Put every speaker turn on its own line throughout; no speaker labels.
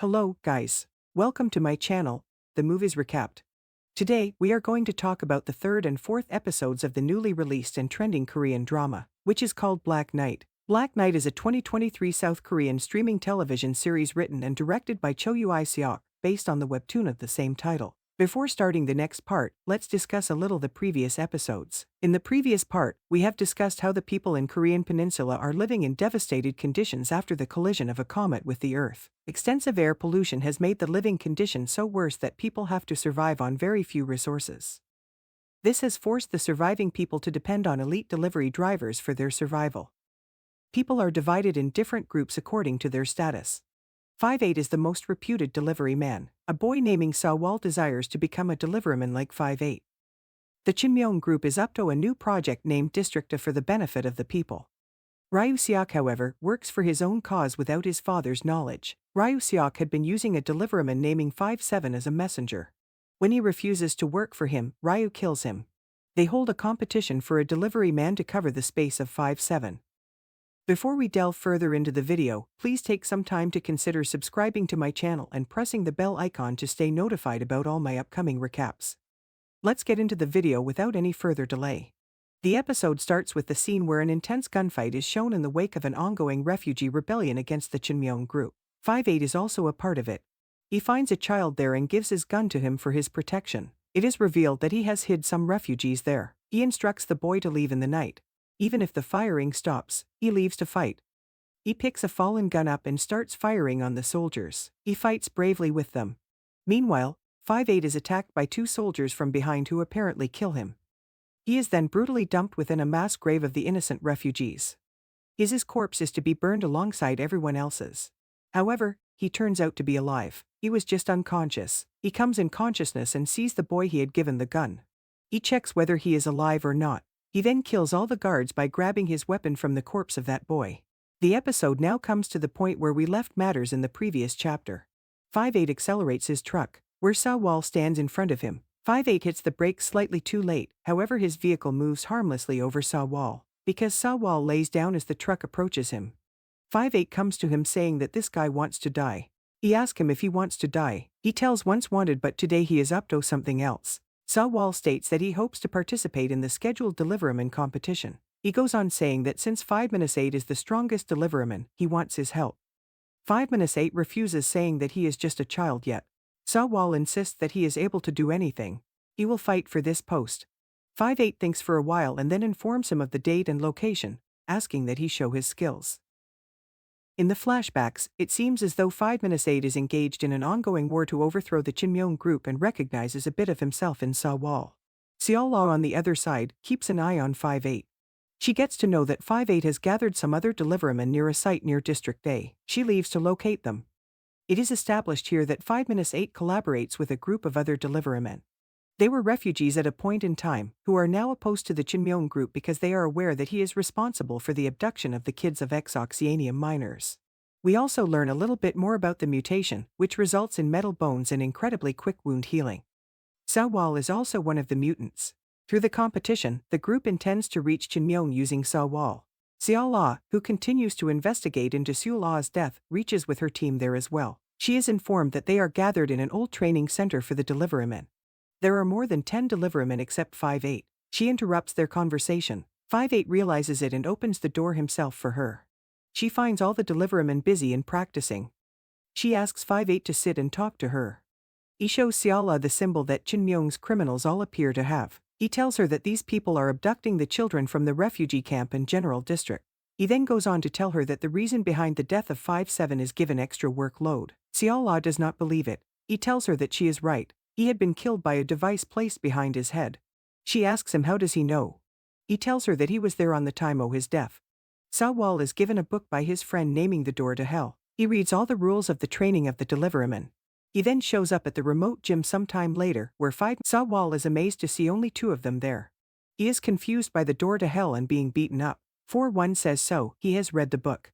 Hello, guys. Welcome to my channel, The Movies Recapped. Today, we are going to talk about the third and fourth episodes of the newly released and trending Korean drama, which is called Black Knight. Black Knight is a 2023 South Korean streaming television series written and directed by Cho Yoo-seok, based on the webtoon of the same title. Before starting the next part, let's discuss a little the previous episodes. In the previous part, we have discussed how the people in Korean peninsula are living in devastated conditions after the collision of a comet with the Earth. Extensive air pollution has made the living conditions so worse that people have to survive on very few resources. This has forced the surviving people to depend on elite delivery drivers for their survival. People are divided in different groups according to their status. 5'8" is the most reputed delivery man. A boy naming Sawal desires to become a deliveryman like 5'8". The Chinmyeong group is up to a new project named Districta for the benefit of the people. Ryu Seok, however, works for his own cause without his father's knowledge. Ryu Seok had been using a deliveryman naming 5'7" as a messenger. When he refuses to work for him, Ryu kills him. They hold a competition for a delivery man to cover the space of 5'7". Before we delve further into the video, please take some time to consider subscribing to my channel and pressing the bell icon to stay notified about all my upcoming recaps. Let's get into the video without any further delay. The episode starts with the scene where an intense gunfight is shown in the wake of an ongoing refugee rebellion against the Chinmyeong group. 5'8" is also a part of it. He finds a child there and gives his gun to him for his protection. It is revealed that he has hid some refugees there. He instructs the boy to leave in the night. Even if the firing stops, he leaves to fight. He picks a fallen gun up and starts firing on the soldiers. He fights bravely with them. Meanwhile, 5'8" is attacked by two soldiers from behind who apparently kill him. He is then brutally dumped within a mass grave of the innocent refugees. His corpse is to be burned alongside everyone else's. However, he turns out to be alive. He was just unconscious. He comes in consciousness and sees the boy he had given the gun. He checks whether he is alive or not. He then kills all the guards by grabbing his weapon from the corpse of that boy. The episode now comes to the point where we left matters in the previous chapter. 5'8" accelerates his truck, where Sawal stands in front of him. 5'8" hits the brakes slightly too late, however his vehicle moves harmlessly over Sawal, because Sawal lays down as the truck approaches him. 5'8" comes to him saying that this guy wants to die. He asks him if he wants to die. He tells once wanted but today he is up to something else. Sawal states that he hopes to participate in the scheduled deliveryman competition. He goes on saying that since 5'8" is the strongest deliveryman, he wants his help. 5'8" refuses, saying that he is just a child yet. Sawal insists that he is able to do anything. He will fight for this post. 5'8" thinks for a while and then informs him of the date and location, asking that he show his skills. In the flashbacks, it seems as though 5'8" is engaged in an ongoing war to overthrow the Chinmyeong group and recognizes a bit of himself in Sawal. Seola, on the other side, keeps an eye on 5'8". She gets to know that 5'8" has gathered some other deliverymen near a site near District A. She leaves to locate them. It is established here that 5'8" collaborates with a group of other deliverymen. They were refugees at a point in time, who are now opposed to the Chinmyeong group because they are aware that he is responsible for the abduction of the kids of ex-Oxyanium miners. We also learn a little bit more about the mutation, which results in metal bones and incredibly quick wound healing. Sawal is also one of the mutants. Through the competition, the group intends to reach Chinmyeong using Sawal. Seola, who continues to investigate into Seola's death, reaches with her team there as well. She is informed that they are gathered in an old training center for the deliverymen. There are more than 10 deliverymen except 5'8". She interrupts their conversation. 5'8" realizes it and opens the door himself for her. She finds all the deliverymen busy and practicing. She asks 5'8" to sit and talk to her. He shows Seola the symbol that Chinmyeong's criminals all appear to have. He tells her that these people are abducting the children from the refugee camp in General District. He then goes on to tell her that the reason behind the death of 5'7" is given extra workload. Seola does not believe it. He tells her that she is right. He had been killed by a device placed behind his head. She asks him how does he know. He tells her that he was there on the time of his death. Sawal is given a book by his friend naming The Door to Hell. He reads all the rules of the training of the deliveryman. He then shows up at the remote gym sometime later, where Sawal is amazed to see only two of them there. He is confused by the door to hell and being beaten up. 4'1" says so, he has read the book.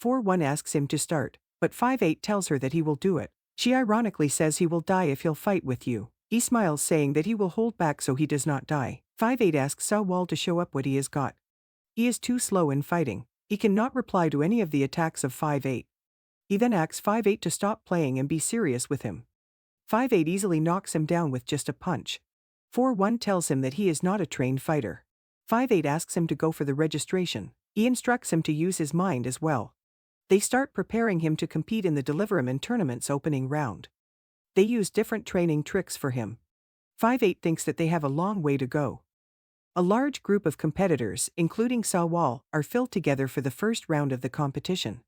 4'1" asks him to start, but 5'8" tells her that he will do it. She ironically says he will die if he'll fight with you. He smiles, saying that he will hold back so he does not die. 5'8" asks Sawal to show up what he has got. He is too slow in fighting. He cannot reply to any of the attacks of 5'8". He then asks 5-8 to stop playing and be serious with him. 5-8 easily knocks him down with just a punch. 4-1 tells him that he is not a trained fighter. 5-8 asks him to go for the registration. He instructs him to use his mind as well. They start preparing him to compete in the Deliverman tournament's opening round. They use different training tricks for him. 5-8 thinks that they have a long way to go. A large group of competitors, including Sawal, are filled together for the first round of the competition.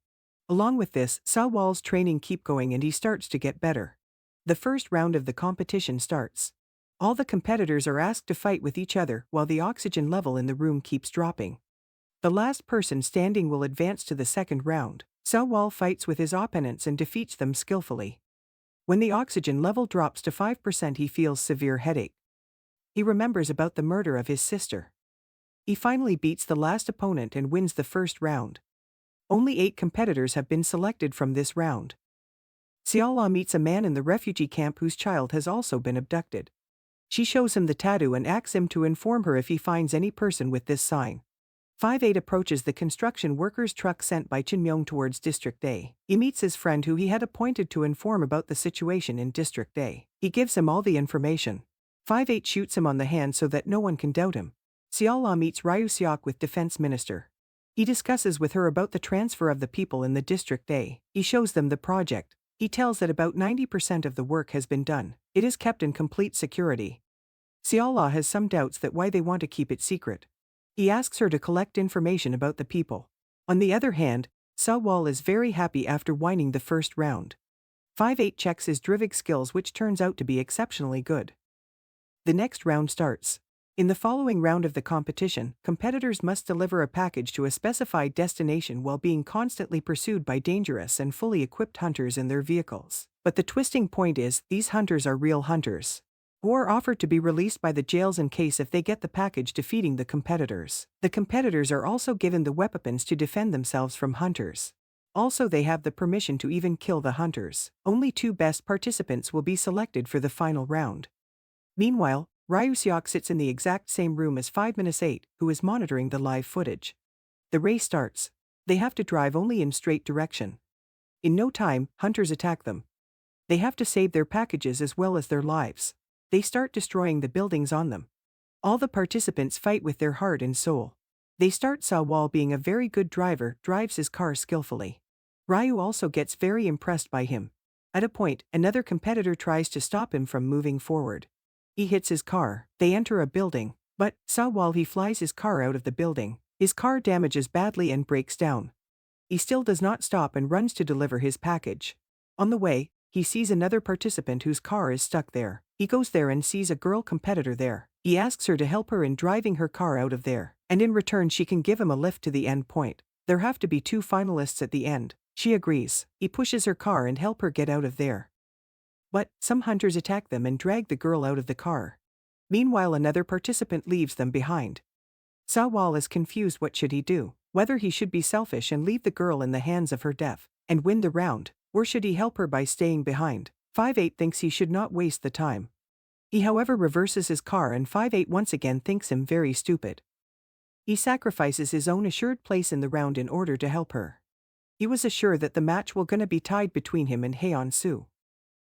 Along with this, Sawal's training keeps going and he starts to get better. The first round of the competition starts. All the competitors are asked to fight with each other while the oxygen level in the room keeps dropping. The last person standing will advance to the second round. Sawal fights with his opponents and defeats them skillfully. When the oxygen level drops to 5%, he feels severe headache. He remembers about the murder of his sister. He finally beats the last opponent and wins the first round. Only 8 competitors have been selected from this round. Seola meets a man in the refugee camp whose child has also been abducted. She shows him the tattoo and asks him to inform her if he finds any person with this sign. 5-8 approaches the construction workers' truck sent by Chin Myung towards District A. He meets his friend who he had appointed to inform about the situation in District A. He gives him all the information. 5-8 shoots him on the hand so that no one can doubt him. Seola meets Ryu Seok with Defense Minister. He discusses with her about the transfer of the people in the District A. He shows them the project. He tells that about 90% of the work has been done. It is kept in complete security. Seola has some doubts that why they want to keep it secret. He asks her to collect information about the people. On the other hand, Sawal is very happy after winning the first round. 5-8 checks his Drivig skills, which turns out to be exceptionally good. The next round starts. In the following round of the competition, competitors must deliver a package to a specified destination while being constantly pursued by dangerous and fully equipped hunters in their vehicles. But the twisting point is, these hunters are real hunters, who are offered to be released by the jails in case if they get the package defeating the competitors. The competitors are also given the weapons to defend themselves from hunters. Also, they have the permission to even kill the hunters. Only 2 best participants will be selected for the final round. Meanwhile, Ryu Seok sits in the exact same room as 5-8, who is monitoring the live footage. The race starts. They have to drive only in straight direction. In no time, hunters attack them. They have to save their packages as well as their lives. They start destroying the buildings on them. All the participants fight with their heart and soul. They start. Sawal, being a very good driver, drives his car skillfully. Ryu also gets very impressed by him. At a point, another competitor tries to stop him from moving forward. He hits his car. They enter a building, but Sawal, he flies his car out of the building. His car damages badly and breaks down. He still does not stop and runs to deliver his package. On the way, he sees another participant whose car is stuck there. He goes there and sees a girl competitor there. He asks her to help her in driving her car out of there, and in return she can give him a lift to the end point. There have to be 2 finalists at the end. She agrees. He pushes her car and help her get out of there. But some hunters attack them and drag the girl out of the car. Meanwhile, another participant leaves them behind. Sawal is confused. What should he do? Whether he should be selfish and leave the girl in the hands of her death and win the round, or should he help her by staying behind? 5-8 thinks he should not waste the time. He, however, reverses his car, and 5-8 once again thinks him very stupid. He sacrifices his own assured place in the round in order to help her. He was assured that the match will gonna be tied between him and Haeon-soo.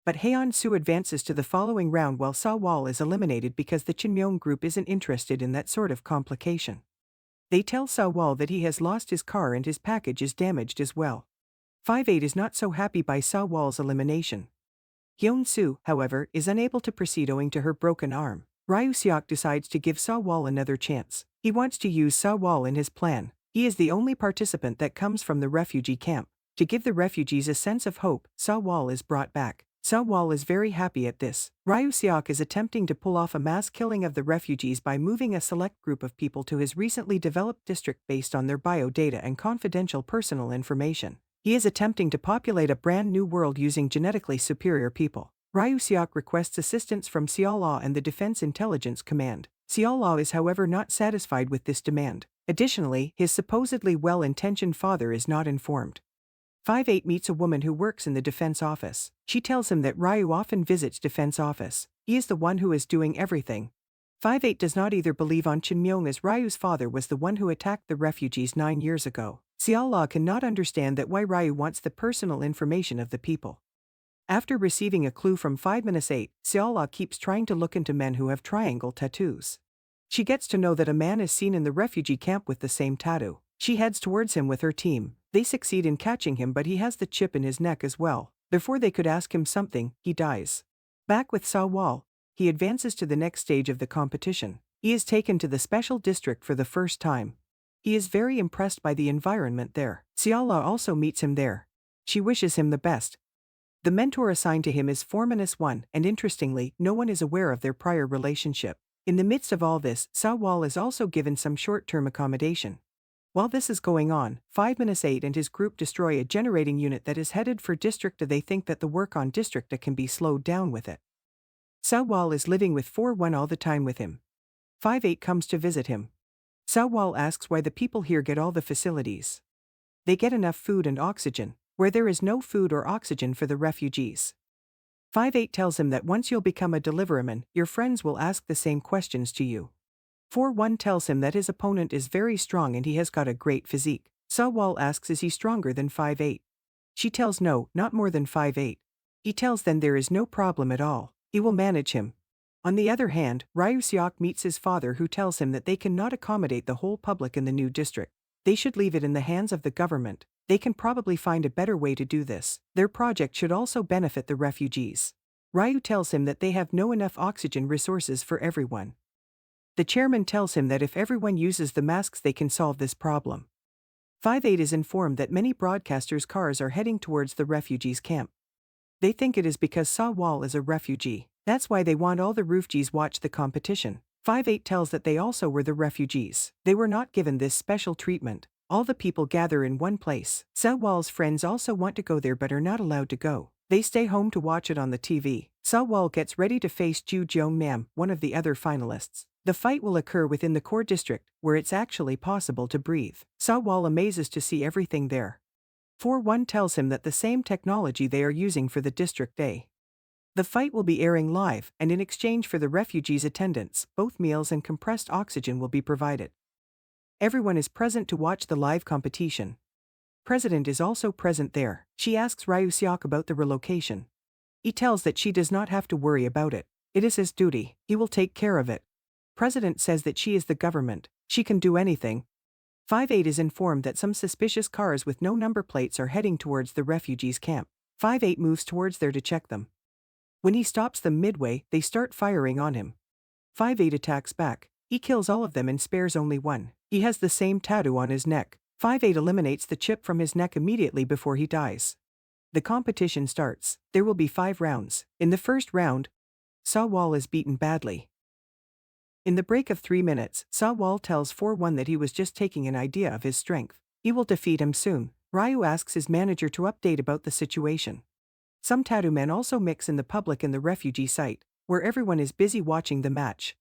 But Haeon-soo advances to the following round while Sawal is eliminated because the Chinmyong group isn't interested in that sort of complication. They tell Sawal that he has lost his car and his package is damaged as well. 5-8 is not so happy by Sawal's elimination. Hyun-soo, however, is unable to proceed owing to her broken arm. Ryu Seok decides to give Sawal another chance. He wants to use Sawal in his plan. He is the only participant that comes from the refugee camp. To give the refugees a sense of hope, Sawal is brought back. Sawal is very happy at this. Ryu Seok is attempting to pull off a mass killing of the refugees by moving a select group of people to his recently developed district based on their biodata and confidential personal information. He is attempting to populate a brand new world using genetically superior people. Ryu Seok requests assistance from Seola and the Defense Intelligence Command. Seola is, however, not satisfied with this demand. Additionally, his supposedly well-intentioned father is not informed. 5-8 meets a woman who works in the defense office. She tells him that Ryu often visits defense office. He is the one who is doing everything. 5-8 does not either believe on Chinmyong as Ryu's father was the one who attacked the refugees 9 years ago. Xiao cannot understand that why Ryu wants the personal information of the people. After receiving a clue from 5-8, Xiao keeps trying to look into men who have triangle tattoos. She gets to know that a man is seen in the refugee camp with the same tattoo. She heads towards him with her team. They succeed in catching him, but he has the chip in his neck as well. Before they could ask him something, he dies. Back with Sao, he advances to the next stage of the competition. He is taken to the special district for the first time. He is very impressed by the environment there. Xiao also meets him there. She wishes him the best. The mentor assigned to him is 4-1, and interestingly, no one is aware of their prior relationship. In the midst of all this, Sao is also given some short-term accommodation. While this is going on, 5-8 and his group destroy a generating unit that is headed for District A. They think that the work on District A can be slowed down with it. Sao is living with 4-1 all the time with him. 5-8 comes to visit him. Sao asks why the people here get all the facilities. They get enough food and oxygen, where there is no food or oxygen for the refugees. 5-8 tells him that once you'll become a delivererman, your friends will ask the same questions to you. 4-1 tells him that his opponent is very strong and he has got a great physique. Sao asks, is he stronger than 5-8? She tells no, not more than 5-8. He tells then there is no problem at all. He will manage him. On the other hand, Ryu Seok meets his father, who tells him that they cannot accommodate the whole public in the new district. They should leave it in the hands of the government. They can probably find a better way to do this. Their project should also benefit the refugees. Ryu tells him that they have no enough oxygen resources for everyone. The chairman tells him that if everyone uses the masks they can solve this problem. 5-8 is informed that many broadcasters' cars are heading towards the refugees' camp. They think it is because Sawal is a refugee. That's why they want all the refugees watch the competition. 5-8 tells that they also were the refugees. They were not given this special treatment. All the people gather in one place. Sawal's friends also want to go there but are not allowed to go. They stay home to watch it on the TV. Sawal gets ready to face Ju Jeong-nam, one of the other finalists. The fight will occur within the core district, where it's actually possible to breathe. Sawal amazes to see everything there. 4-1 tells him that the same technology they are using for the District A. The fight will be airing live, and in exchange for the refugees' attendance, both meals and compressed oxygen will be provided. Everyone is present to watch the live competition. President is also present there. She asks Ryu Seok about the relocation. He tells that she does not have to worry about it. It is his duty. He will take care of it. President says that she is the government. She can do anything. 5-8 is informed that some suspicious cars with no number plates are heading towards the refugees' camp. 5-8 moves towards there to check them. When he stops them midway, they start firing on him. 5-8 attacks back. He kills all of them and spares only one. He has the same tattoo on his neck. 5-8 eliminates the chip from his neck immediately before he dies. The competition starts. There will be 5 rounds. In the first round, Sawal is beaten badly. In the break of 3 minutes, Sawal tells 4-1 that he was just taking an idea of his strength. He will defeat him soon. Ryu asks his manager to update about the situation. Some tattoo men also mix in the public in the refugee site, where everyone is busy watching the match.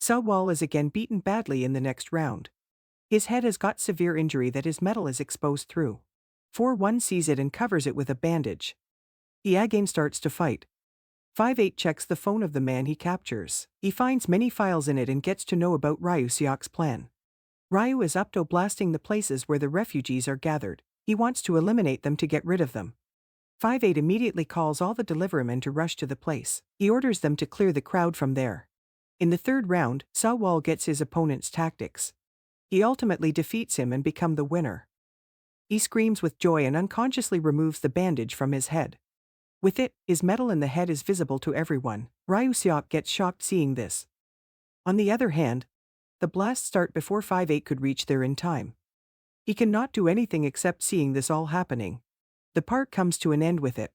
Sawal is again beaten badly in the next round. His head has got severe injury that his metal is exposed through. 4-1 sees it and covers it with a bandage. He again starts to fight. 5-8 checks the phone of the man he captures. He finds many files in it and gets to know about Ryu Seok's plan. Ryu is up to blasting the places where the refugees are gathered. He wants to eliminate them to get rid of them. 5-8 immediately calls all the delivermen to rush to the place. He orders them to clear the crowd from there. In the third round, Sawal gets his opponent's tactics. He ultimately defeats him and becomes the winner. He screams with joy and unconsciously removes the bandage from his head. With it, his metal in the head is visible to everyone. Ryu Seok gets shocked seeing this. On the other hand, the blasts start before 5-8 could reach there in time. He cannot do anything except seeing this all happening. The part comes to an end with it.